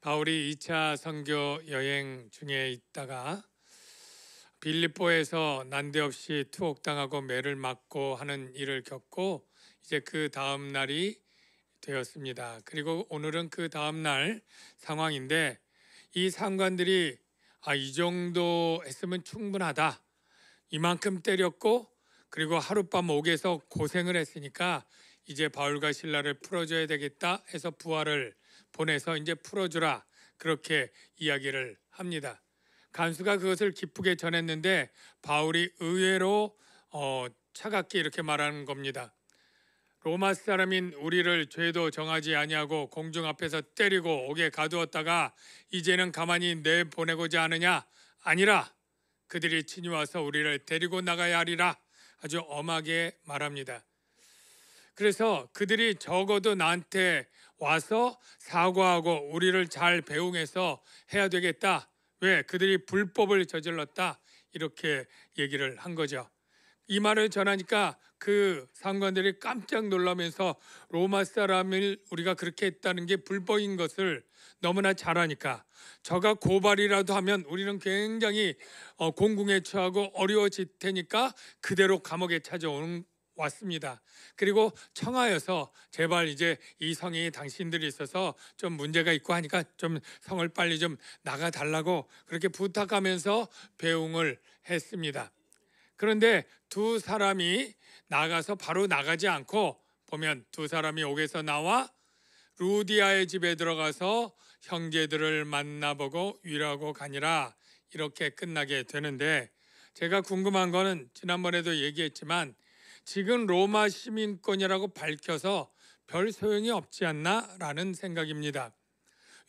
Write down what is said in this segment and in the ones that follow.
바울이 2차 선교 여행 중에 있다가 빌립보에서 난데없이 투옥당하고 매를 맞고 하는 일을 겪고 이제 그 다음 날이 되었습니다. 그리고 오늘은 그 다음 날 상황인데 이 상관들이 이 정도 했으면 충분하다. 이만큼 때렸고 그리고 하룻밤 옥에서 고생을 했으니까 이제 바울과 실라를 풀어줘야 되겠다 해서 부하를 보내서 이제 풀어주라 그렇게 이야기를 합니다. 간수가 그것을 기쁘게 전했는데 바울이 의외로 차갑게 이렇게 말하는 겁니다. 로마 사람인 우리를 죄도 정하지 아니하고 공중 앞에서 때리고 옥에 가두었다가 이제는 가만히 내보내고자 하느냐? 아니라 그들이 친히 와서 우리를 데리고 나가야 하리라. 아주 엄하게 말합니다. 그래서 그들이 적어도 나한테 와서 사과하고 우리를 잘 배웅해서 해야 되겠다. 왜? 그들이 불법을 저질렀다. 이렇게 얘기를 한 거죠. 이 말을 전하니까 그 상관들이 깜짝 놀라면서 로마 사람을 우리가 그렇게 했다는 게 불법인 것을 너무나 잘 아니까 저가 고발이라도 하면 우리는 굉장히 공궁에 처하고 어려워질 테니까 그대로 감옥에 찾아오는 왔습니다. 그리고 청하여서 제발 이제 이 성이 당신들이 있어서 좀 문제가 있고 하니까 좀 성을 빨리 좀 나가 달라고 그렇게 부탁하면서 배웅을 했습니다. 그런데 두 사람이 나가서 바로 나가지 않고 보면 두 사람이 옥에서 나와 루디아의 집에 들어가서 형제들을 만나보고 위로하고 가니라 이렇게 끝나게 되는데 제가 궁금한 거는 지난번에도 얘기했지만 지금 로마 시민권이라고 밝혀서 별 소용이 없지 않나라는 생각입니다.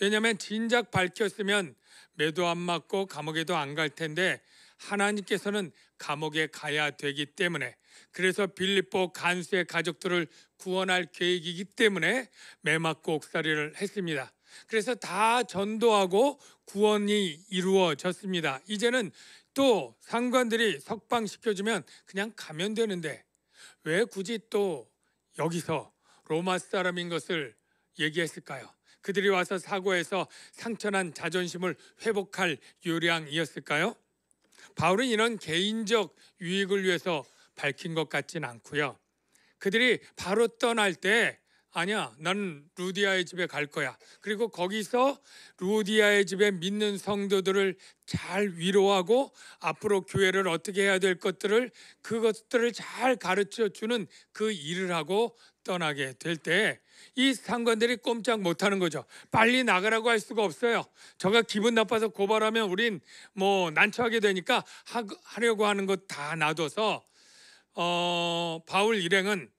왜냐하면 진작 밝혔으면 매도 안 맞고 감옥에도 안 갈 텐데 하나님께서는 감옥에 가야 되기 때문에 그래서 빌립보 간수의 가족들을 구원할 계획이기 때문에 매 맞고 옥살이를 했습니다. 그래서 다 전도하고 구원이 이루어졌습니다. 이제는 또 상관들이 석방시켜주면 그냥 가면 되는데 왜 굳이 또 여기서 로마 사람인 것을 얘기했을까요? 그들이 와서 사고해서 상처난 자존심을 회복할 요량이었을까요? 바울은 이런 개인적 유익을 위해서 밝힌 것 같진 않고요. 그들이 바로 떠날 때 아니야, 나는 루디아의 집에 갈 거야. 그리고 거기서 루디아의 집에 믿는 성도들을 잘 위로하고 앞으로 교회를 어떻게 해야 될 것들을 그것들을 잘 가르쳐 주는 그 일을 하고 떠나게 될 때 이 상관들이 꼼짝 못하는 거죠. 빨리 나가라고 할 수가 없어요. 저가 기분 나빠서 고발하면 우린 뭐 난처하게 되니까 하려고 하는 것 다 놔둬서 바울 일행은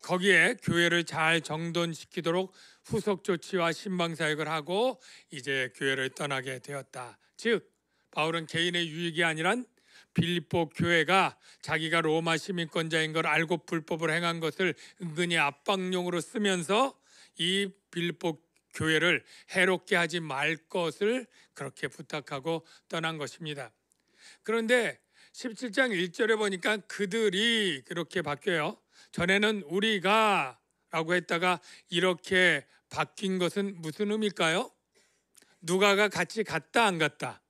거기에 교회를 잘 정돈시키도록 후속 조치와 신방 사역을 하고 이제 교회를 떠나게 되었다. 즉 바울은 개인의 유익이 아니란 빌립보 교회가 자기가 로마 시민권자인 걸 알고 불법을 행한 것을 은근히 압박용으로 쓰면서 이 빌립보 교회를 해롭게 하지 말 것을 그렇게 부탁하고 떠난 것입니다. 그런데 17장 1절에 보니까 그들이 그렇게 바뀌어요. 전에는 우리가 라고 했다가 이렇게 바뀐 것은 무슨 의미일까요? 누가가 같이 갔다 안 갔다?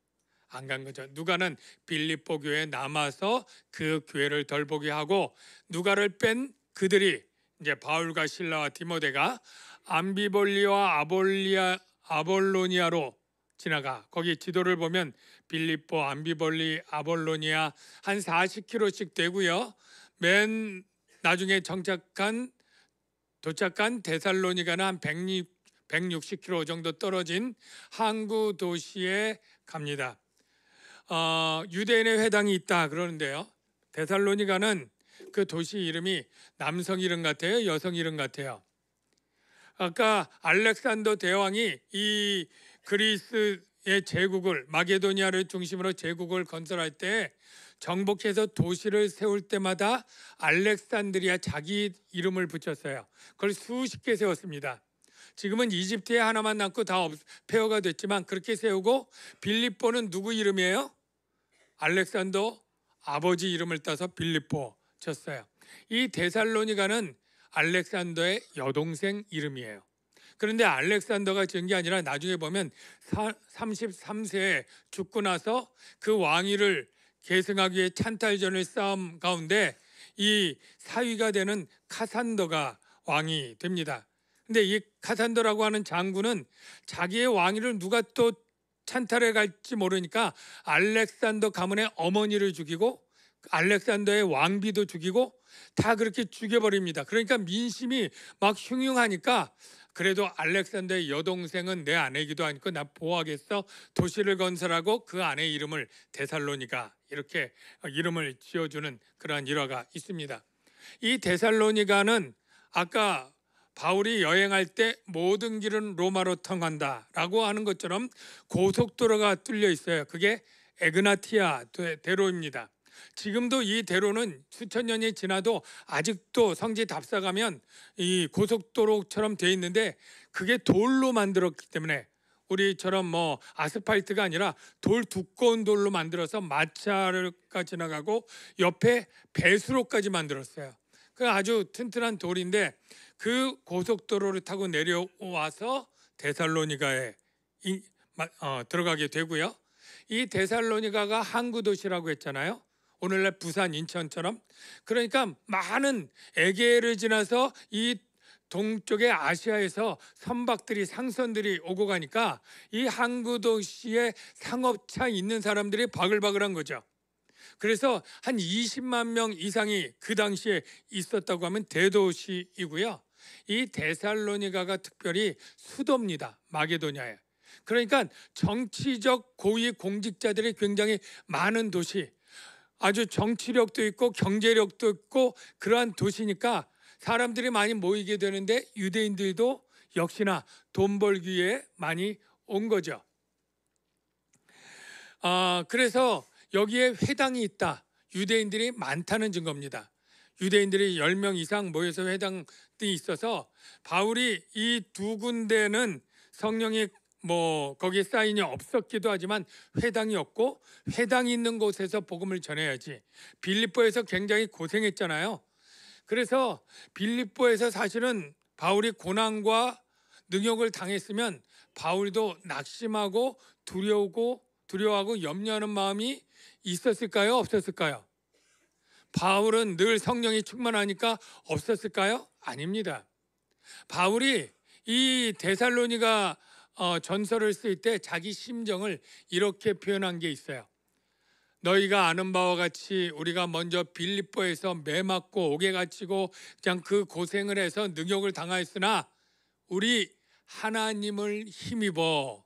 안 간 거죠. 누가는 빌립보 교회에 남아서 그 교회를 덜보게 하고 누가를 뺀 그들이 이제 바울과 실라와 디모데가 암비볼리와 아볼로니아로 지나가 거기 지도를 보면 빌립보, 암비볼리, 아볼로니아 한 40km씩 되고요. 맨 나중에 도착한 데살로니가는 한 160km 정도 떨어진 항구 도시에 갑니다. 유대인의 회당이 있다 그러는데요. 데살로니가는 그 도시 이름이 남성 이름 같아요, 여성 이름 같아요. 아까 알렉산더 대왕이 이 그리스의 제국을 마게도니아를 중심으로 제국을 건설할 때 정복해서 도시를 세울 때마다 알렉산드리아 자기 이름을 붙였어요. 그걸 수십 개 세웠습니다. 지금은 이집트에 하나만 남고 다 폐허가 됐지만 그렇게 세우고 빌립보는 누구 이름이에요? 알렉산더 아버지 이름을 따서 빌립보 쳤어요. 이 데살로니가는 알렉산더의 여동생 이름이에요. 그런데 알렉산더가 지은 게 아니라 나중에 보면 33세에 죽고 나서 그 왕위를 계승하기 위해 찬탈전을 싸움 가운데 이 사위가 되는 카산더가 왕이 됩니다. 근데 이 카산더라고 하는 장군은 자기의 왕위를 누가 또 찬탈해 갈지 모르니까 알렉산더 가문의 어머니를 죽이고 알렉산더의 왕비도 죽이고 다 그렇게 죽여버립니다. 그러니까 민심이 막 흉흉하니까 그래도 알렉산더의 여동생은 내 아내이기도 하니까 나 보호하겠어, 도시를 건설하고 그 아내 이름을 데살로니가 이렇게 이름을 지어주는 그러한 일화가 있습니다. 이 데살로니가는 아까 바울이 여행할 때 모든 길은 로마로 통한다라고 하는 것처럼 고속도로가 뚫려 있어요. 그게 에그나티아 대로입니다. 지금도 이 대로는 수천 년이 지나도 아직도 성지 답사 가면 이 고속도로처럼 돼 있는데 그게 돌로 만들었기 때문에 우리처럼 뭐 아스팔트가 아니라 돌 두꺼운 돌로 만들어서 마차가 지나가고 옆에 배수로까지 만들었어요. 그 아주 튼튼한 돌인데 그 고속도로를 타고 내려와서 데살로니가에 들어가게 되고요. 이 데살로니가가 항구 도시라고 했잖아요. 오늘날 부산, 인천처럼. 그러니까 많은 에게해를 지나서 이 동쪽의 아시아에서 선박들이 상선들이 오고 가니까 이 항구 도시에 상업차 있는 사람들이 바글바글한 거죠. 그래서 한 20만 명 이상이 그 당시에 있었다고 하면 대도시이고요. 이 데살로니가가 특별히 수도입니다. 마게도냐에. 그러니까 정치적 고위 공직자들이 굉장히 많은 도시, 아주 정치력도 있고 경제력도 있고 그러한 도시니까 사람들이 많이 모이게 되는데 유대인들도 역시나 돈 벌기 위해 많이 온 거죠. 그래서 여기에 회당이 있다, 유대인들이 많다는 증거입니다. 유대인들이 10명 이상 모여서 회당이 있어서 바울이 이 두 군데는 성령이 거기에 사인이 없었기도 하지만 회당이 없고 회당이 있는 곳에서 복음을 전해야지. 빌립보에서 굉장히 고생했잖아요. 그래서 빌립보에서 사실은 바울이 고난과 능욕을 당했으면 바울도 낙심하고 두려워하고 염려하는 마음이 있었을까요? 없었을까요? 바울은 늘 성령이 충만하니까 없었을까요? 아닙니다. 바울이 이 데살로니가 전서를 쓸 때 자기 심정을 이렇게 표현한 게 있어요. 너희가 아는 바와 같이 우리가 먼저 빌립보에서 매 맞고 옥에 갇히고 그냥 그 고생을 해서 능욕을 당하였으나 우리 하나님을 힘입어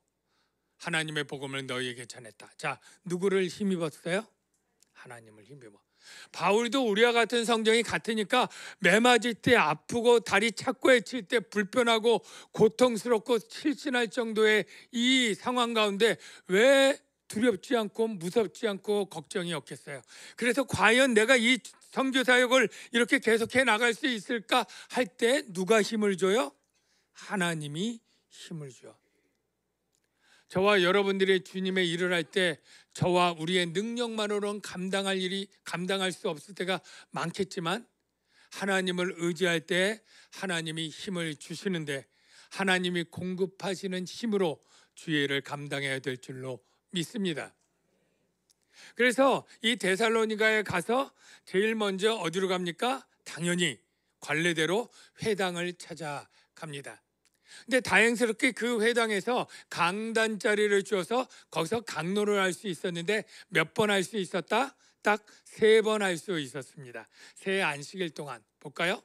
하나님의 복음을 너희에게 전했다. 자, 누구를 힘입었어요? 하나님을 힘입어. 바울도 우리와 같은 성정이 같으니까 매 맞을 때 아프고 다리 착고에 칠 때 불편하고 고통스럽고 실신할 정도의 이 상황 가운데 왜 두렵지 않고 무섭지 않고 걱정이 없겠어요? 그래서 과연 내가 이 선교 사역을 이렇게 계속해 나갈 수 있을까 할 때 누가 힘을 줘요? 하나님이 힘을 줘. 저와 여러분들이 주님의 일을 할 때 저와 우리의 능력만으로는 감당할 수 없을 때가 많겠지만 하나님을 의지할 때 하나님이 힘을 주시는데 하나님이 공급하시는 힘으로 주의 일을 감당해야 될 줄로 믿습니다. 그래서 이 데살로니가에 가서 제일 먼저 어디로 갑니까? 당연히 관례대로 회당을 찾아갑니다. 근데 다행스럽게 그 회당에서 강단 자리를 주어서 거기서 강론을 할 수 있었는데 몇 번 할 수 있었다? 딱 3번 할 수 있었습니다. 새 안식일 동안. 볼까요?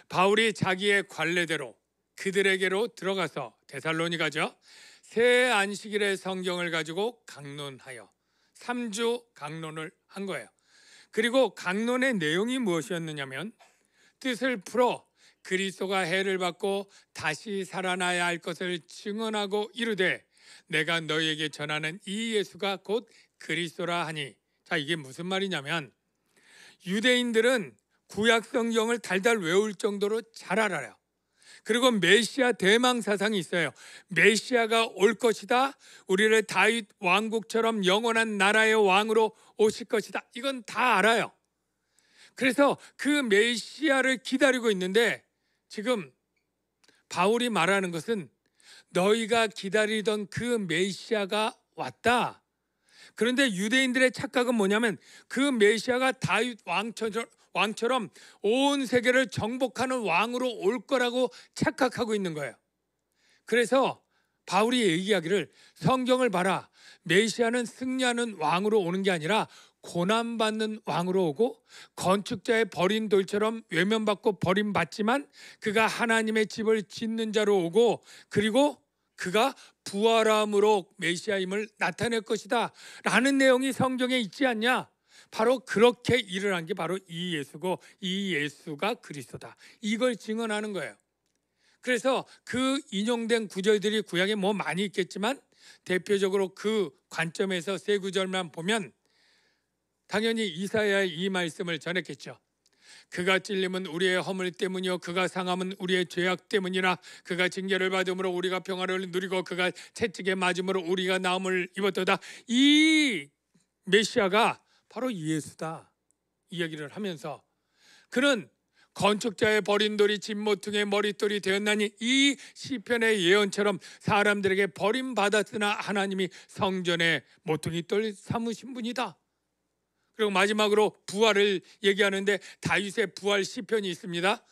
바울이 자기의 관례대로 그들에게로 들어가서 데살로니가죠. 새 안식일의 성경을 가지고 강론하여 3주 강론을 한 거예요. 그리고 강론의 내용이 무엇이었느냐면 뜻을 풀어 그리스도가 해를 받고 다시 살아나야 할 것을 증언하고 이르되 내가 너희에게 전하는 이 예수가 곧 그리스도라 하니. 자, 이게 무슨 말이냐면 유대인들은 구약 성경을 달달 외울 정도로 잘 알아요. 그리고 메시아 대망 사상이 있어요. 메시아가 올 것이다. 우리를 다윗 왕국처럼 영원한 나라의 왕으로 오실 것이다. 이건 다 알아요. 그래서 그 메시아를 기다리고 있는데 지금 바울이 말하는 것은 너희가 기다리던 그 메시아가 왔다. 그런데 유대인들의 착각은 뭐냐면 그 메시아가 다윗 왕처럼 온 세계를 정복하는 왕으로 올 거라고 착각하고 있는 거예요. 그래서 바울이 얘기하기를 성경을 봐라. 메시아는 승리하는 왕으로 오는 게 아니라 고난받는 왕으로 오고 건축자의 버린 돌처럼 외면받고 버림받지만 그가 하나님의 집을 짓는 자로 오고 그리고 그가 부활함으로 메시아임을 나타낼 것이다 라는 내용이 성경에 있지 않냐? 바로 그렇게 일을 한 게 바로 이 예수고 이 예수가 그리스도다. 이걸 증언하는 거예요. 그래서 그 인용된 구절들이 구약에 뭐 많이 있겠지만 대표적으로 그 관점에서 세 구절만 보면 당연히 이사야의 이 말씀을 전했겠죠. 그가 찔림은 우리의 허물 때문이요 그가 상함은 우리의 죄악 때문이라. 그가 징계를 받음으로 우리가 평화를 누리고 그가 채찍에 맞음으로 우리가 나음을 입었도다. 이 메시아가 바로 예수다. 이 얘기를 하면서 그는 건축자의 버린 돌이 진모퉁이의 머릿돌이 되었나니 이 시편의 예언처럼 사람들에게 버림받았으나 하나님이 성전의 모퉁이돌 삼으신 분이다. 그리고 마지막으로 부활을 얘기하는데 다윗의 부활 시편이 있습니다.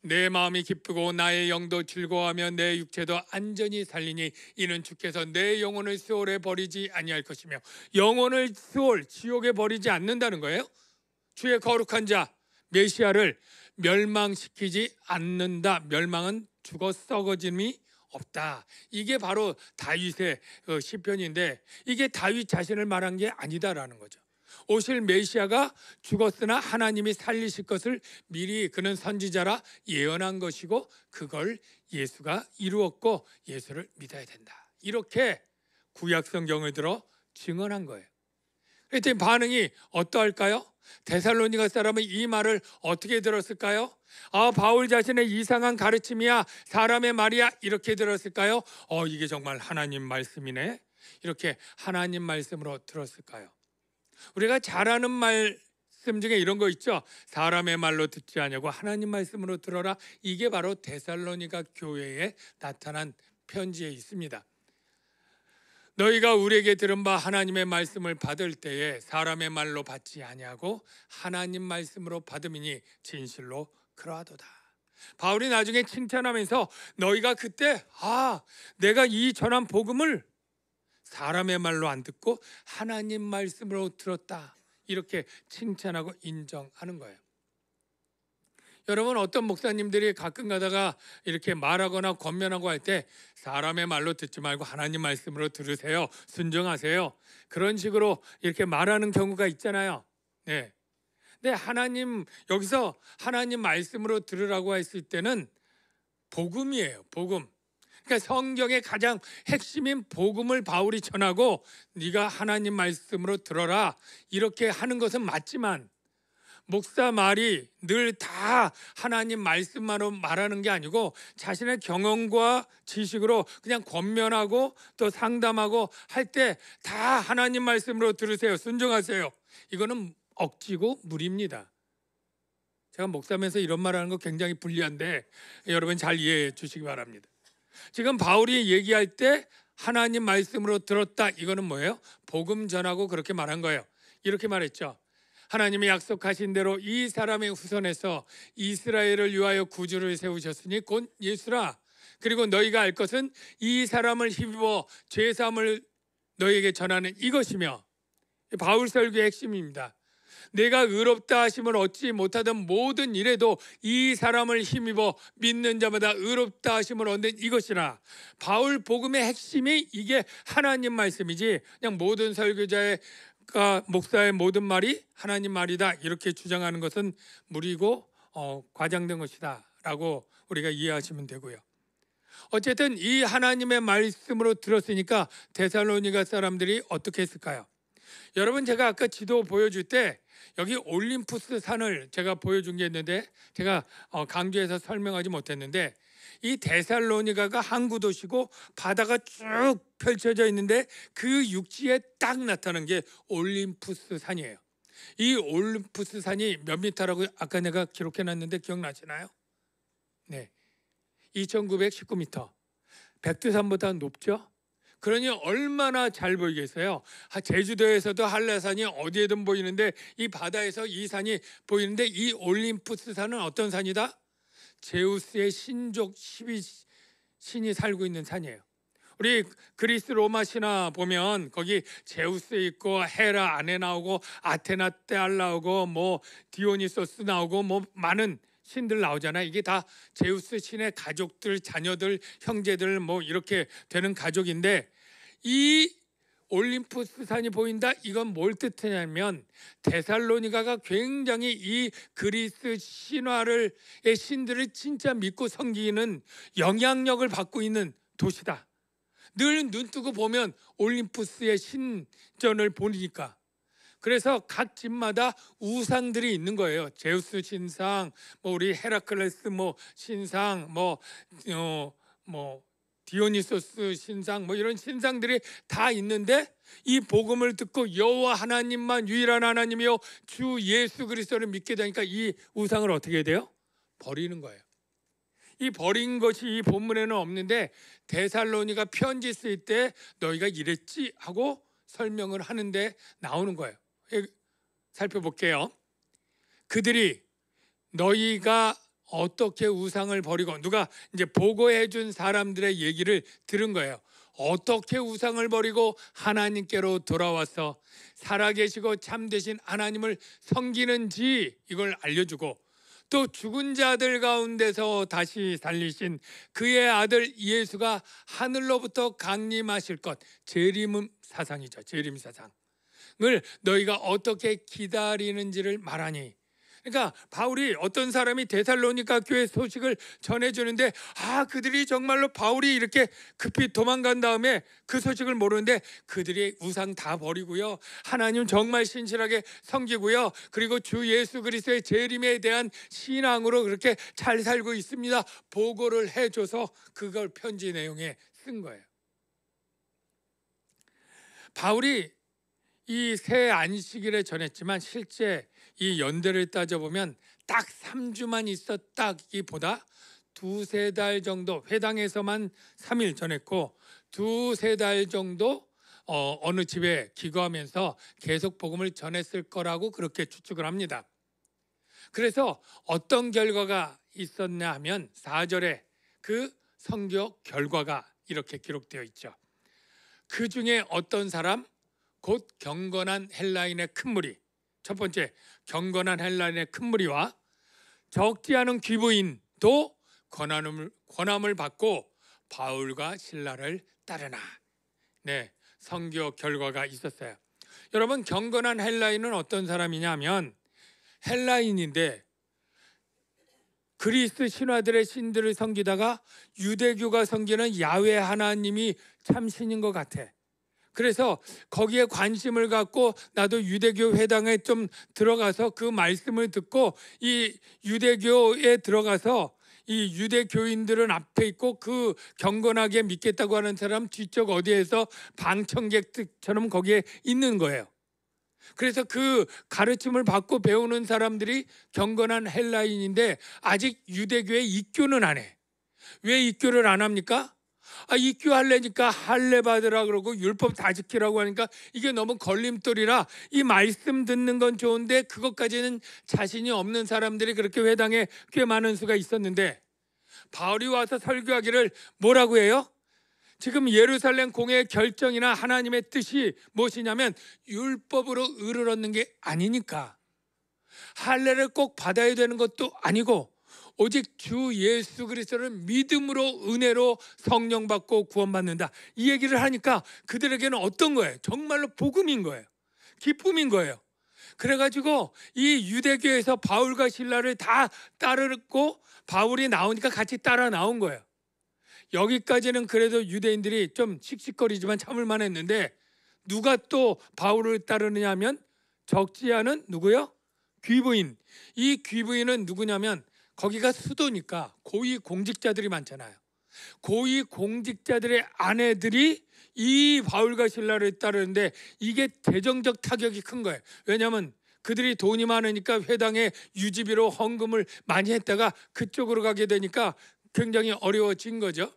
내 마음이 기쁘고 나의 영도 즐거워하며 내 육체도 안전히 살리니 이는 주께서 내 영혼을 스올에 버리지 아니할 것이며. 영혼을 스올 지옥에 버리지 않는다는 거예요. 주의 거룩한 자 메시아를 멸망시키지 않는다. 멸망은 죽어 썩어짐이 없다. 이게 바로 다윗의 시편인데 이게 다윗 자신을 말한 게 아니다라는 거죠. 오실 메시아가 죽었으나 하나님이 살리실 것을 미리 그는 선지자라 예언한 것이고 그걸 예수가 이루었고 예수를 믿어야 된다. 이렇게 구약 성경을 들어 증언한 거예요. 그랬더니 반응이 어떠할까요? 데살로니가 사람은 이 말을 어떻게 들었을까요? 아, 바울 자신의 이상한 가르침이야, 사람의 말이야, 이렇게 들었을까요? 이게 정말 하나님 말씀이네. 이렇게 하나님 말씀으로 들었을까요? 우리가 잘 아는 말씀 중에 이런 거 있죠. 사람의 말로 듣지 아니하고 하나님 말씀으로 들어라. 이게 바로 데살로니가 교회에 나타난 편지에 있습니다. 너희가 우리에게 들은 바 하나님의 말씀을 받을 때에 사람의 말로 받지 아니하고 하나님 말씀으로 받음이니 진실로 그러하도다. 바울이 나중에 칭찬하면서 너희가 그때 내가 이 전한 복음을 사람의 말로 안 듣고 하나님 말씀으로 들었다. 이렇게 칭찬하고 인정하는 거예요. 여러분 어떤 목사님들이 가끔 가다가 이렇게 말하거나 권면하고 할 때 사람의 말로 듣지 말고 하나님 말씀으로 들으세요. 순종하세요. 그런 식으로 이렇게 말하는 경우가 있잖아요. 네. 근데 여기서 하나님 말씀으로 들으라고 했을 때는 복음이에요. 복음. 그러니까 성경의 가장 핵심인 복음을 바울이 전하고 네가 하나님 말씀으로 들어라 이렇게 하는 것은 맞지만 목사 말이 늘 다 하나님 말씀만으로 말하는 게 아니고 자신의 경험과 지식으로 그냥 권면하고 또 상담하고 할 때 다 하나님 말씀으로 들으세요. 순종하세요. 이거는 억지고 무리입니다. 제가 목사면서 이런 말하는 거 굉장히 불리한데 여러분 잘 이해해 주시기 바랍니다. 지금 바울이 얘기할 때 하나님 말씀으로 들었다. 이거는 뭐예요? 복음 전하고 그렇게 말한 거예요. 이렇게 말했죠. 하나님이 약속하신 대로 이 사람의 후손에서 이스라엘을 위하여 구주를 세우셨으니 곧 예수라. 그리고 너희가 알 것은 이 사람을 힘입어 죄사함을 너희에게 전하는 이것이며. 바울 설교의 핵심입니다. 내가 의롭다 하심을 얻지 못하던 모든 일에도 이 사람을 힘입어 믿는 자마다 의롭다 하심을 얻는 이것이라. 바울 복음의 핵심이 이게 하나님 말씀이지 그냥 모든 설교자의 목사의 모든 말이 하나님 말이다 이렇게 주장하는 것은 무리고 과장된 것이다 라고 우리가 이해하시면 되고요. 어쨌든 이 하나님의 말씀으로 들었으니까 데살로니가 사람들이 어떻게 했을까요? 여러분 제가 아까 지도 보여줄 때 여기 올림푸스 산을 제가 보여준 게 있는데 제가 강조해서 설명하지 못했는데 이 데살로니가가 항구 도시고 바다가 쭉 펼쳐져 있는데 그 육지에 딱 나타난 게 올림푸스 산이에요. 이 올림푸스 산이 몇 미터라고 아까 내가 기록해 놨는데 기억나시나요? 네. 2,919m. 백두산보다 높죠? 그러니 얼마나 잘 보이겠어요? 제주도에서도 한라산이 어디에든 보이는데 이 바다에서 이 산이 보이는데 이 올림푸스 산은 어떤 산이다? 제우스의 신족 12신이 살고 있는 산이에요. 우리 그리스 로마 신화 보면 거기 제우스 있고 헤라 아내 나오고 아테나 딸 나오고 뭐 디오니소스 나오고 뭐 많은 신들 나오잖아요. 이게 다 제우스 신의 가족들, 자녀들, 형제들 뭐 이렇게 되는 가족인데 이 올림푸스 산이 보인다. 이건 뭘 뜻하냐면 데살로니가가 굉장히 이 그리스 신화의 신들을 진짜 믿고 섬기는 영향력을 받고 있는 도시다. 늘 눈 뜨고 보면 올림푸스의 신전을 보니까. 그래서 각 집마다 우상들이 있는 거예요. 제우스 신상, 뭐 우리 헤라클레스 뭐 신상, 뭐 디오니소스 신상, 뭐 이런 신상들이 다 있는데 이 복음을 듣고 여호와 하나님만 유일한 하나님이요 주 예수 그리스도를 믿게 되니까 이 우상을 어떻게 해야 돼요? 버리는 거예요. 이 버린 것이 이 본문에는 없는데 데살로니가 편지 쓸 때 너희가 이랬지 하고 설명을 하는데 나오는 거예요. 살펴볼게요. 그들이 너희가 어떻게 우상을 버리고 누가 이제 보고해 준 사람들의 얘기를 들은 거예요. 어떻게 우상을 버리고 하나님께로 돌아와서 살아계시고 참되신 하나님을 섬기는지 이걸 알려주고 또 죽은 자들 가운데서 다시 살리신 그의 아들 예수가 하늘로부터 강림하실 것, 재림 사상이죠. 재림 사상을 너희가 어떻게 기다리는지를 말하니. 그러니까 바울이 어떤 사람이 데살로니가 교회 소식을 전해주는데 그들이 정말로 바울이 이렇게 급히 도망간 다음에 그 소식을 모르는데 그들이 우상 다 버리고요, 하나님 정말 신실하게 섬기고요, 그리고 주 예수 그리스도의 재림에 대한 신앙으로 그렇게 잘 살고 있습니다 보고를 해줘서 그걸 편지 내용에 쓴 거예요. 바울이 이 새 안식일에 전했지만 실제 이 연대를 따져보면 딱 3주만 있었다기보다 두세 달 정도 회당에서만 3일 전했고 두세 달 정도 어느 집에 기거하면서 계속 복음을 전했을 거라고 그렇게 추측을 합니다. 그래서 어떤 결과가 있었냐 하면 4절에 그 선교 결과가 이렇게 기록되어 있죠. 그 중에 어떤 사람 곧 경건한 헬라인의 큰 무리, 첫 번째 경건한 헬라인의 큰 무리와 적지 않은 귀부인도 권함을 받고 바울과 실라를 따르나. 네, 선교 결과가 있었어요. 여러분, 경건한 헬라인은 어떤 사람이냐면 헬라인인데 그리스 신화들의 신들을 섬기다가 유대교가 섬기는 야훼 하나님이 참 신인 것 같아. 그래서 거기에 관심을 갖고 나도 유대교 회당에 좀 들어가서 그 말씀을 듣고 이 유대교에 들어가서 이 유대교인들은 앞에 있고 그 경건하게 믿겠다고 하는 사람 뒤쪽 어디에서 방청객처럼 거기에 있는 거예요. 그래서 그 가르침을 받고 배우는 사람들이 경건한 헬라인인데 아직 유대교에 입교는 안 해. 왜 입교를 안 합니까? 입교 하려니까 할례 받으라 그러고 율법 다 지키라고 하니까 이게 너무 걸림돌이라 이 말씀 듣는 건 좋은데 그것까지는 자신이 없는 사람들이 그렇게 회당에 꽤 많은 수가 있었는데 바울이 와서 설교하기를 뭐라고 해요? 지금 예루살렘 공회의 결정이나 하나님의 뜻이 무엇이냐면 율법으로 의를 얻는 게 아니니까 할례를 꼭 받아야 되는 것도 아니고 오직 주 예수 그리스도를 믿음으로 은혜로 성령 받고 구원받는다. 이 얘기를 하니까 그들에게는 어떤 거예요? 정말로 복음인 거예요. 기쁨인 거예요. 그래가지고 이 유대교에서 바울과 실라를 다 따르고 바울이 나오니까 같이 따라 나온 거예요. 여기까지는 그래도 유대인들이 좀 씩씩거리지만 참을만 했는데 누가 또 바울을 따르느냐 하면 적지 않은 누구요? 귀부인. 이 귀부인은 누구냐면 거기가 수도니까 고위 공직자들이 많잖아요. 고위 공직자들의 아내들이 이 바울과 실라를 따르는데 이게 재정적 타격이 큰 거예요. 왜냐하면 그들이 돈이 많으니까 회당에 유지비로 헌금을 많이 했다가 그쪽으로 가게 되니까 굉장히 어려워진 거죠.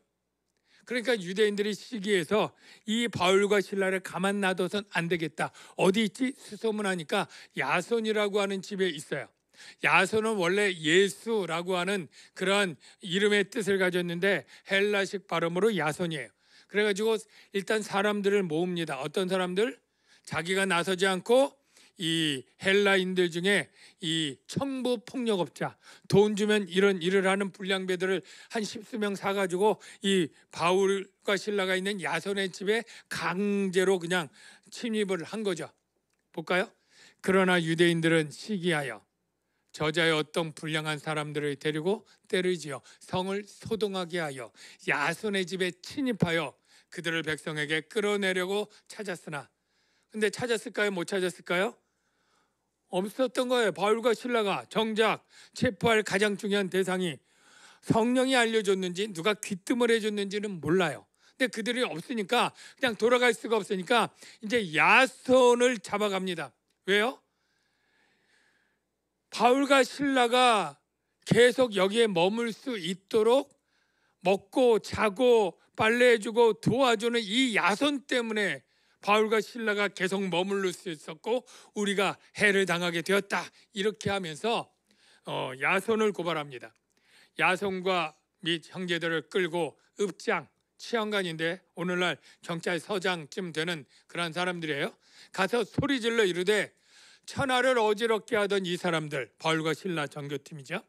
그러니까 유대인들이 시기해서 이 바울과 실라를 가만 놔둬선 안 되겠다. 어디 있지? 수소문하니까 야손이라고 하는 집에 있어요. 야손은 원래 예수라고 하는 그러한 이름의 뜻을 가졌는데 헬라식 발음으로 야손이에요. 그래가지고 일단 사람들을 모읍니다. 어떤 사람들? 자기가 나서지 않고 이 헬라인들 중에 이 청부 폭력업자, 돈 주면 이런 일을 하는 불량배들을 한 십수 명 사가지고 이 바울과 실라가 있는 야손의 집에 강제로 그냥 침입을 한 거죠. 볼까요? 그러나 유대인들은 시기하여 저자의 어떤 불량한 사람들을 데리고 때리지요. 성을 소동하게 하여 야손의 집에 침입하여 그들을 백성에게 끌어내려고 찾았으나, 근데 찾았을까요? 못 찾았을까요? 없었던 거예요. 바울과 실라가 정작 체포할 가장 중요한 대상이 성령이 알려줬는지 누가 귀뜸을 해줬는지는 몰라요. 근데 그들이 없으니까 그냥 돌아갈 수가 없으니까 이제 야손을 잡아갑니다. 왜요? 바울과 실라가 계속 여기에 머물 수 있도록 먹고 자고 빨래해주고 도와주는 이 야손 때문에 바울과 실라가 계속 머무를 수 있었고 우리가 해를 당하게 되었다. 이렇게 하면서 야손을 고발합니다. 야손과 및 형제들을 끌고 읍장, 치안관인데 오늘날 경찰서장쯤 되는 그런 사람들이에요. 가서 소리질러 이르되 천하를 어지럽게 하던 이 사람들, 바울과 실라 전교팀이죠.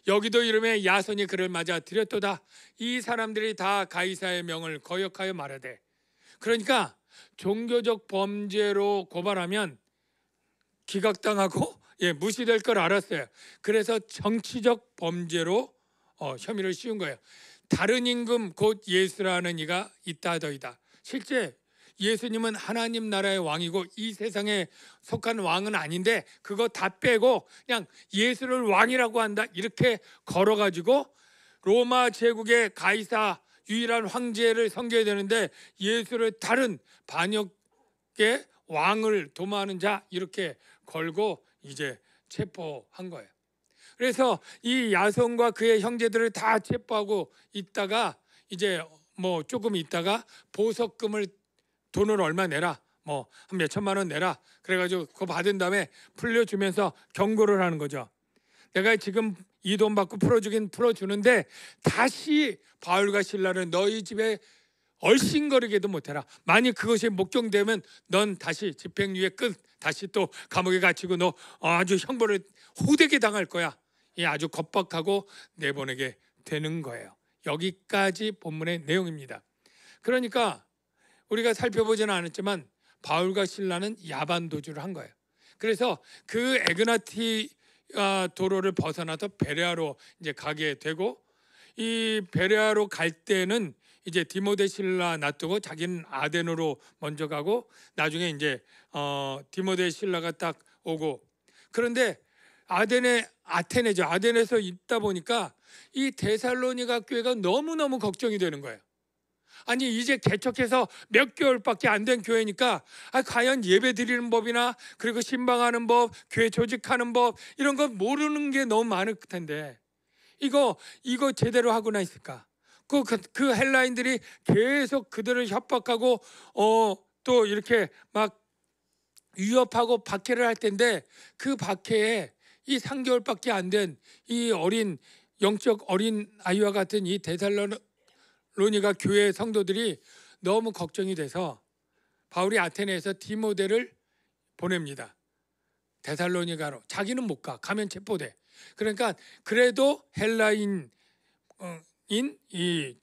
여기도 이름에 야손이 그를 맞아 들였도다. 이 사람들이 다 가이사의 명을 거역하여 말하되, 그러니까 종교적 범죄로 고발하면 기각당하고 무시될 걸 알았어요. 그래서 정치적 범죄로 혐의를 씌운 거예요. 다른 임금 곧 예수라는 이가 있다더이다. 실제 예수님은 하나님 나라의 왕이고 이 세상에 속한 왕은 아닌데 그거 다 빼고 그냥 예수를 왕이라고 한다. 이렇게 걸어가지고 로마 제국의 가이사 유일한 황제를 섬겨야 되는데 예수를 다른 반역의 왕을 도모하는 자 이렇게 걸고 이제 체포한 거예요. 그래서 이 야손과 그의 형제들을 다 체포하고 있다가 이제 뭐 조금 있다가 보석금을 돈을 얼마 내라, 뭐 한 몇천만 원 내라, 그래가지고 그거 받은 다음에 풀려주면서 경고를 하는 거죠. 내가 지금 이 돈 받고 풀어주긴 풀어주는데 다시 바울과 실라를 너희 집에 얼씬거리게도 못해라. 만약 그것이 목격되면 넌 다시 집행유예 끝, 다시 또 감옥에 갇히고 너 아주 형벌을 호되게 당할 거야. 이 아주 겁박하고 내보내게 되는 거예요. 여기까지 본문의 내용입니다. 그러니까 우리가 살펴보지는 않았지만 바울과 실라는 야반 도주를 한 거예요. 그래서 그 에그나티 도로를 벗어나서 베레아로 이제 가게 되고, 이 베레아로 갈 때는 이제 디모데 실라 놔두고 자기는 아덴으로 먼저 가고 나중에 이제 디모데 실라가 딱 오고, 그런데 아테네죠. 아테네에서 있다 보니까 이 데살로니가 교회가 너무너무 걱정이 되는 거예요. 아니 이제 개척해서 몇 개월밖에 안 된 교회니까 과연 예배 드리는 법이나 그리고 신방하는 법, 교회 조직하는 법 이런 거 모르는 게 너무 많을 텐데 이거 제대로 하고나 있을까? 그 헬라인들이 계속 그들을 협박하고 또 이렇게 막 위협하고 박해를 할 텐데 그 박해에 이 3개월밖에 안 된 이 영적 어린 아이와 같은 이 데살로니가 교회 성도들이 너무 걱정이 돼서 바울이 아테네에서 디모데를 보냅니다. 데살로니가로. 자기는 못 가. 가면 체포돼. 그러니까 그래도 헬라인인 이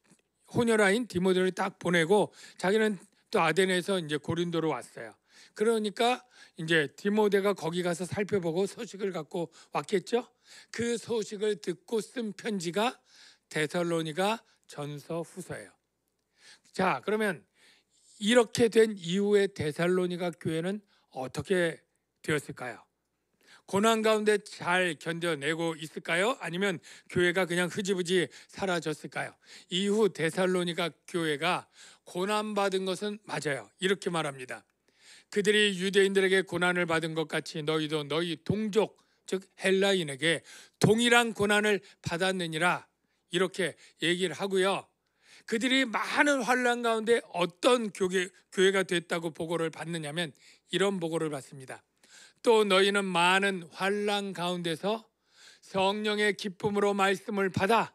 호녀라인 디모데를 딱 보내고 자기는 또 아테네에서 이제 고린도로 왔어요. 그러니까 이제 디모데가 거기 가서 살펴보고 소식을 갖고 왔겠죠. 그 소식을 듣고 쓴 편지가 데살로니가 전서 후서예요. 자, 그러면 이렇게 된 이후에 데살로니가 교회는 어떻게 되었을까요? 고난 가운데 잘 견뎌내고 있을까요? 아니면 교회가 그냥 흐지부지 사라졌을까요? 이후 데살로니가 교회가 고난받은 것은 맞아요. 이렇게 말합니다. 그들이 유대인들에게 고난을 받은 것 같이 너희도 너희 동족 즉 헬라인에게 동일한 고난을 받았느니라. 이렇게 얘기를 하고요. 그들이 많은 환난 가운데 어떤 교회가 됐다고 보고를 받느냐면 이런 보고를 받습니다. 또 너희는 많은 환난 가운데서 성령의 기쁨으로 말씀을 받아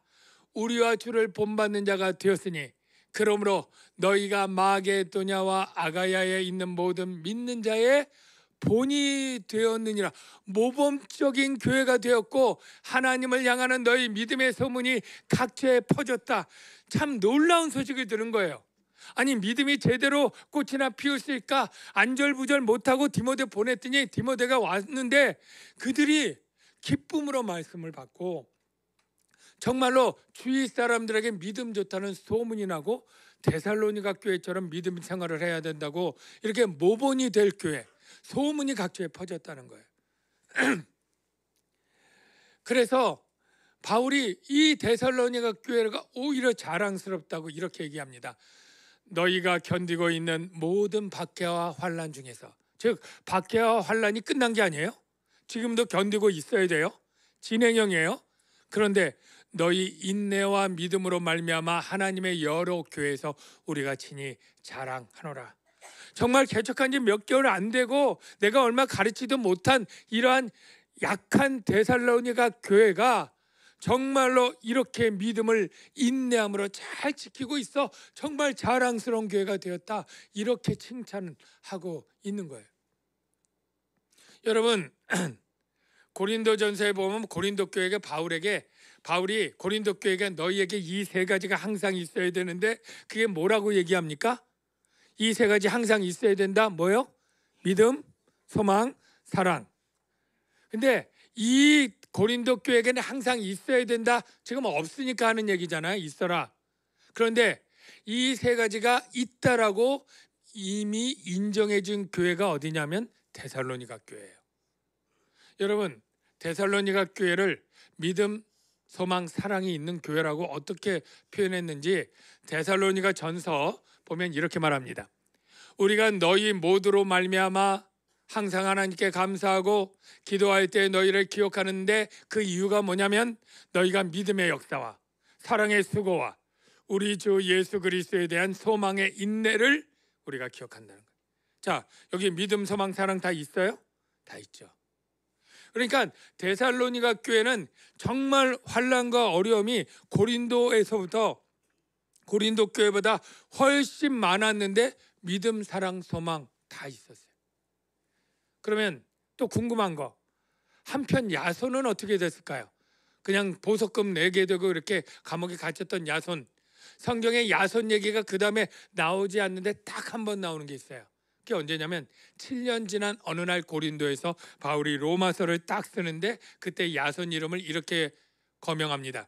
우리와 주를 본받는 자가 되었으니 그러므로 너희가 마게도냐와 아가야에 있는 모든 믿는 자의 본이 되었느니라. 모범적인 교회가 되었고 하나님을 향하는 너희 믿음의 소문이 각처에 퍼졌다. 참 놀라운 소식을 들은 거예요. 아니, 믿음이 제대로 꽃이나 피웠을까? 안절부절 못하고 디모데 보냈더니 디모데가 왔는데 그들이 기쁨으로 말씀을 받고 정말로 주위 사람들에게 믿음 좋다는 소문이 나고 데살로니가 교회처럼 믿음 생활을 해야 된다고 이렇게 모본이 될 교회, 소문이 각처에 퍼졌다는 거예요. 그래서 바울이 이 데살로니가 교회가 오히려 자랑스럽다고 이렇게 얘기합니다. 너희가 견디고 있는 모든 박해와 환난 중에서, 즉 박해와 환난이 끝난 게 아니에요. 지금도 견디고 있어야 돼요. 진행형이에요. 그런데 너희 인내와 믿음으로 말미암아 하나님의 여러 교회에서 우리가 친히 자랑하노라. 정말 개척한 지 몇 개월 안 되고 내가 얼마 가르치도 못한 이러한 약한 데살로니가 교회가 정말로 이렇게 믿음을 인내함으로 잘 지키고 있어 정말 자랑스러운 교회가 되었다. 이렇게 칭찬하고 있는 거예요. 여러분, 고린도전서에 보면 고린도 교회가 바울이 고린도 교회가 너희에게 이 세 가지가 항상 있어야 되는데 그게 뭐라고 얘기합니까? 이 세 가지 항상 있어야 된다. 뭐요? 믿음, 소망, 사랑. 근데 이 고린도 교회에게는 항상 있어야 된다. 지금 없으니까 하는 얘기잖아요. 있어라. 그런데 이 세 가지가 있다라고 이미 인정해 준 교회가 어디냐면 데살로니가 교회예요. 여러분, 데살로니가 교회를 믿음, 소망, 사랑이 있는 교회라고 어떻게 표현했는지 데살로니가 전서 보면 이렇게 말합니다. 우리가 너희 모두로 말미암아 항상 하나님께 감사하고 기도할 때 너희를 기억하는데 그 이유가 뭐냐면 너희가 믿음의 역사와 사랑의 수고와 우리 주 예수 그리스도에 대한 소망의 인내를 우리가 기억한다는 거예요. 자, 여기 믿음, 소망, 사랑 다 있어요? 다 있죠. 그러니까 데살로니가 교회는 정말 환난과 어려움이 고린도 교회보다 훨씬 많았는데 믿음, 사랑, 소망 다 있었어요. 그러면 또 궁금한 거, 한편 야손은 어떻게 됐을까요? 그냥 보석금 내게 되고 이렇게 감옥에 갇혔던 야손. 성경에 야손 얘기가 그 다음에 나오지 않는데 딱 한 번 나오는 게 있어요. 그게 언제냐면 7년 지난 어느 날 고린도에서 바울이 로마서를 딱 쓰는데 그때 야손 이름을 이렇게 거명합니다.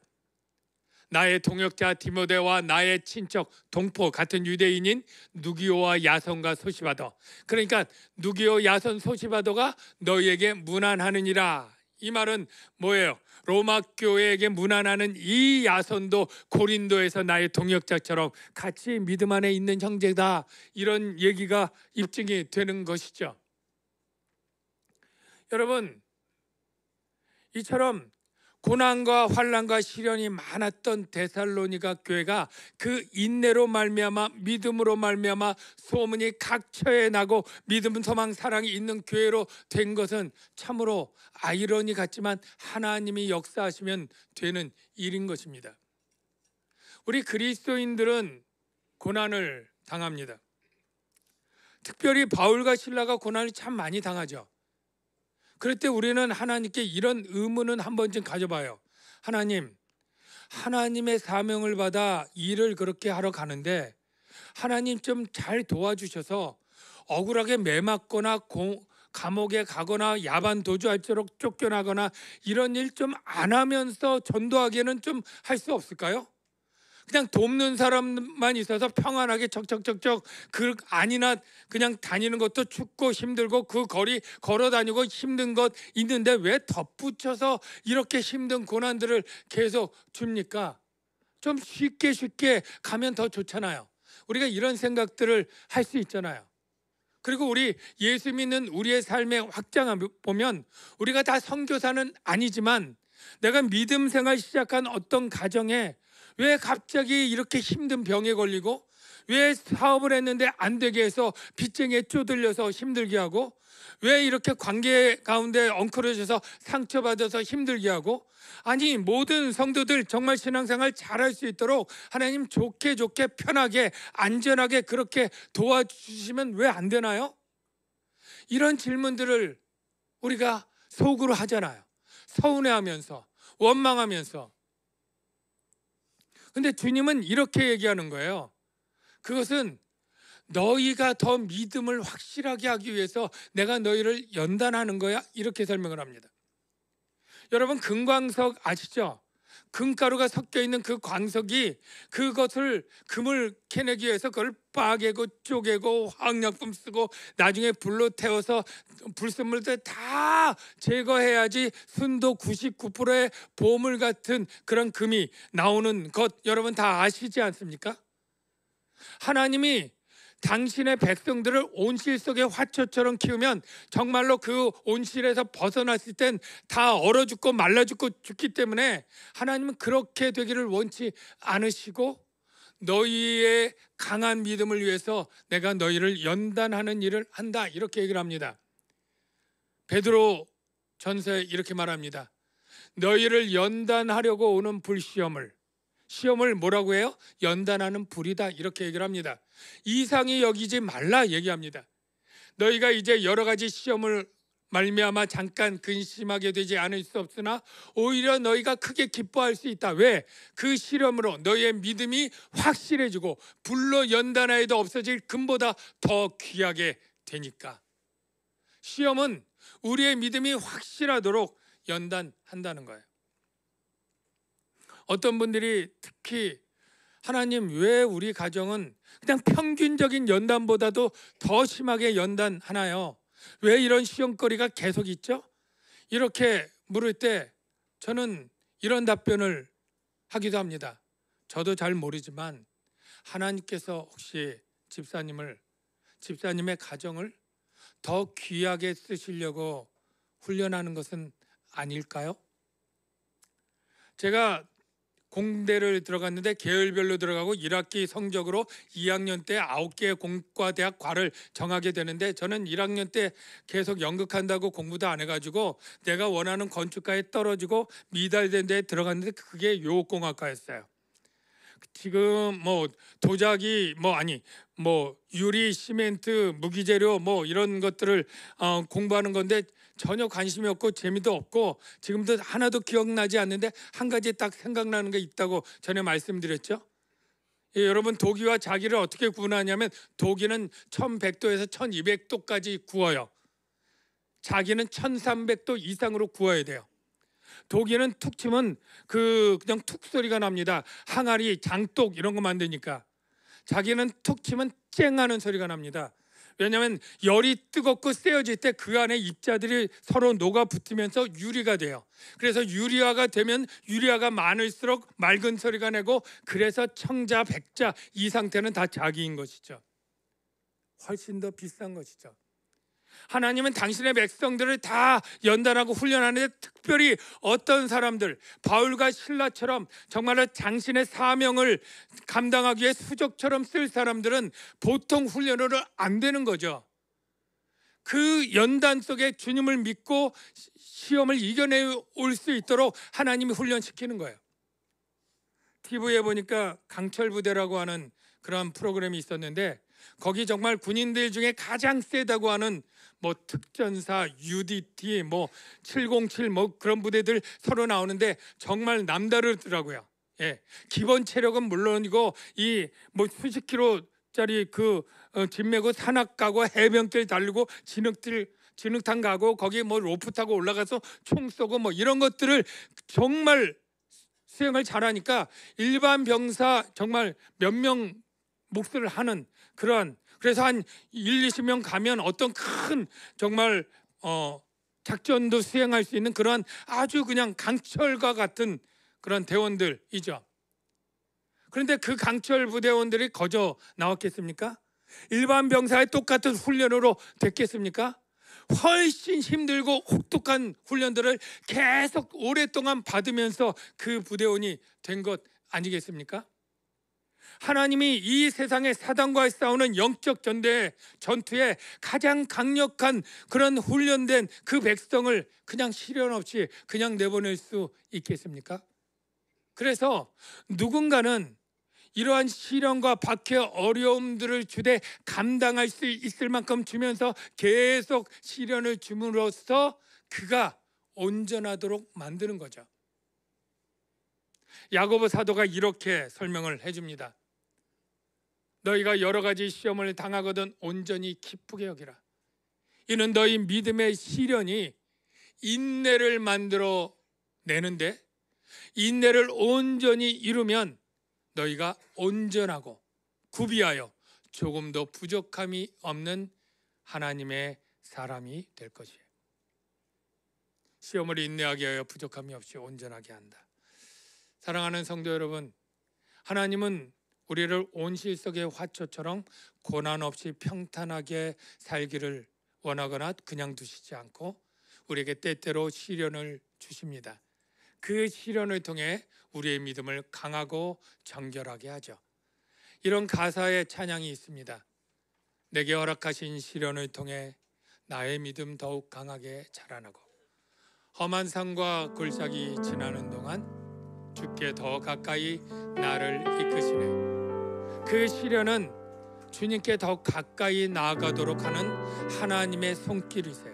나의 동역자 디모데와 나의 친척 동포 같은 유대인인 누기오와 야손과 소시바도. 그러니까 누기오, 야손, 소시바도가 너희에게 문안하느니라. 이 말은 뭐예요? 로마 교회에게 문안하는 이 야손도 고린도에서 나의 동역자처럼 같이 믿음 안에 있는 형제다. 이런 얘기가 입증이 되는 것이죠. 여러분, 이처럼 고난과 환난과 시련이 많았던 데살로니가 교회가 그 인내로 말미암아 믿음으로 말미암아 소문이 각처에 나고 믿음, 소망, 사랑이 있는 교회로 된 것은 참으로 아이러니 같지만 하나님이 역사하시면 되는 일인 것입니다. 우리 그리스도인들은 고난을 당합니다. 특별히 바울과 실라가 고난을 참 많이 당하죠. 그럴 때 우리는 하나님께 이런 의문은 한 번쯤 가져봐요. 하나님, 하나님의 사명을 받아 일을 그렇게 하러 가는데 하나님 좀 잘 도와주셔서 억울하게 매맞거나 감옥에 가거나 야반 도주할수록 쫓겨나거나 이런 일 좀 안 하면서 전도하기에는 좀 할 수 없을까요? 그냥 돕는 사람만 있어서 평안하게 척척척척 그 아니나 그냥 다니는 것도 춥고 힘들고 그 거리 걸어 다니고 힘든 것 있는데 왜 덧붙여서 이렇게 힘든 고난들을 계속 줍니까? 좀 쉽게 가면 더 좋잖아요. 우리가 이런 생각들을 할 수 있잖아요. 그리고 우리 예수 믿는 우리의 삶의 확장을 보면 우리가 다 선교사는 아니지만 내가 믿음 생활 시작한 어떤 가정에 왜 갑자기 이렇게 힘든 병에 걸리고, 왜 사업을 했는데 안 되게 해서 빚쟁이에 쪼들려서 힘들게 하고, 왜 이렇게 관계 가운데 엉클어져서 상처받아서 힘들게 하고, 아니 모든 성도들 정말 신앙생활 잘할 수 있도록 하나님 좋게 편하게 안전하게 그렇게 도와주시면 왜 안 되나요? 이런 질문들을 우리가 속으로 하잖아요. 서운해하면서, 원망하면서. 근데 주님은 이렇게 얘기하는 거예요. 그것은 너희가 더 믿음을 확실하게 하기 위해서 내가 너희를 연단하는 거야, 이렇게 설명을 합니다. 여러분, 금광석 아시죠? 금가루가 섞여 있는 그 광석이, 그것을 금을 캐내기 위해서 그걸 빠개고 쪼개고 화학약품 쓰고 나중에 불로 태워서 불순물들 다 제거해야지 순도 99%의 보물 같은 그런 금이 나오는 것, 여러분 다 아시지 않습니까? 하나님이 당신의 백성들을 온실 속의 화초처럼 키우면 정말로 그 온실에서 벗어났을 땐 다 얼어 죽고 말라 죽기 때문에 하나님은 그렇게 되기를 원치 않으시고, 너희의 강한 믿음을 위해서 내가 너희를 연단하는 일을 한다, 이렇게 얘기를 합니다. 베드로 전서에 이렇게 말합니다. 너희를 연단하려고 오는 시험을 뭐라고 해요? 연단하는 불이다, 이렇게 얘기를 합니다. 이상히 여기지 말라 얘기합니다. 너희가 이제 여러 가지 시험을 말미암아 잠깐 근심하게 되지 않을 수 없으나 오히려 너희가 크게 기뻐할 수 있다. 왜? 그 시험으로 너희의 믿음이 확실해지고 불로 연단하여도 없어질 금보다 더 귀하게 되니까. 시험은 우리의 믿음이 확실하도록 연단한다는 거예요. 어떤 분들이 특히 하나님, 왜 우리 가정은 그냥 평균적인 연단보다도 더 심하게 연단하나요? 왜 이런 시험거리가 계속 있죠? 이렇게 물을 때 저는 이런 답변을 하기도 합니다. 저도 잘 모르지만 하나님께서 혹시 집사님의 가정을 더 귀하게 쓰시려고 훈련하는 것은 아닐까요? 제가 공대를 들어갔는데 계열별로 들어가고 1학기 성적으로 2학년 때 9개의 공과대학 과를 정하게 되는데, 저는 1학년 때 계속 연극한다고 공부도 안 해가지고 내가 원하는 건축과에 떨어지고 미달된 데에 들어갔는데 그게 요공학과였어요. 지금 뭐 도자기 유리, 시멘트, 무기재료 이런 것들을 공부하는 건데 전혀 관심이 없고 재미도 없고 지금도 하나도 기억나지 않는데 한 가지 딱 생각나는 게 있다고 전에 말씀드렸죠. 예, 여러분, 도기와 자기를 어떻게 구분하냐면 도기는 1100도에서 1200도까지 구워요. 자기는 1300도 이상으로 구워야 돼요. 도기는 툭 치면 그냥 툭 소리가 납니다. 항아리, 장독 이런 거 만드니까. 자기는 툭 치면 쨍 하는 소리가 납니다. 왜냐하면 열이 뜨겁고 세어질 때 그 안에 입자들이 서로 녹아 붙으면서 유리가 돼요. 그래서 유리화가 되면 유리화가 많을수록 맑은 소리가 나고, 그래서 청자, 백자 이 상태는 다 자기인 것이죠. 훨씬 더 비싼 것이죠. 하나님은 당신의 백성들을 다 연단하고 훈련하는데, 특별히 어떤 사람들, 바울과 신라처럼 정말로 당신의 사명을 감당하기 위해 수족처럼 쓸 사람들은 보통 훈련으로 안 되는 거죠. 그 연단 속에 주님을 믿고 시험을 이겨내 올 수 있도록 하나님이 훈련시키는 거예요. TV에 보니까 강철부대라고 하는 그런 프로그램이 있었는데, 거기 정말 군인들 중에 가장 세다고 하는 특전사, UDT, 707 그런 부대들 서로 나오는데 정말 남다르더라고요. 예, 기본 체력은 물론이고 이 수십 킬로짜리 짐 메고 산악 가고 해변길 달리고 진흙탕 가고 거기 로프 타고 올라가서 총 쏘고 이런 것들을 정말 수행을 잘하니까 일반 병사 정말 몇 명 몫을 하는 그러한, 그래서 한 1, 20명 가면 어떤 큰 정말 작전도 수행할 수 있는 그런 아주 그냥 강철과 같은 그런 대원들이죠. 그런데 그 강철 부대원들이 거저 나왔겠습니까? 일반 병사의 똑같은 훈련으로 됐겠습니까? 훨씬 힘들고 혹독한 훈련들을 계속 오랫동안 받으면서 그 부대원이 된 것 아니겠습니까? 하나님이 이 세상의 사단과의 싸우는 영적 전투에 가장 강력한 그런 훈련된 그 백성을 그냥 시련 없이 그냥 내보낼 수 있겠습니까? 그래서 누군가는 이러한 시련과 박해 어려움들을 주되 감당할 수 있을 만큼 주면서 계속 시련을 줌으로써 그가 온전하도록 만드는 거죠. 야고보 사도가 이렇게 설명을 해줍니다. 너희가 여러 가지 시험을 당하거든 온전히 기쁘게 여기라. 이는 너희 믿음의 시련이 인내를 만들어 내는데, 인내를 온전히 이루면 너희가 온전하고 구비하여 조금도 부족함이 없는 하나님의 사람이 될 것이에요. 시험을 인내하게 하여 부족함이 없이 온전하게 한다. 사랑하는 성도 여러분, 하나님은 우리를 온실속의 화초처럼 고난 없이 평탄하게 살기를 원하거나 그냥 두시지 않고 우리에게 때때로 시련을 주십니다. 그 시련을 통해 우리의 믿음을 강하고 정결하게 하죠. 이런 가사의 찬양이 있습니다. 내게 허락하신 시련을 통해 나의 믿음 더욱 강하게 자라나고 험한 산과 골짜기 지나는 동안 주께 더 가까이 나를 이끄시네. 그 시련은 주님께 더 가까이 나아가도록 하는 하나님의 손길이세요.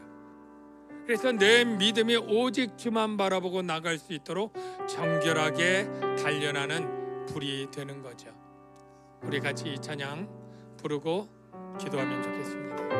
그래서 내 믿음이 오직 주만 바라보고 나갈 수 있도록 정결하게 단련하는 불이 되는 거죠. 우리 같이 이 찬양 부르고 기도하면 좋겠습니다.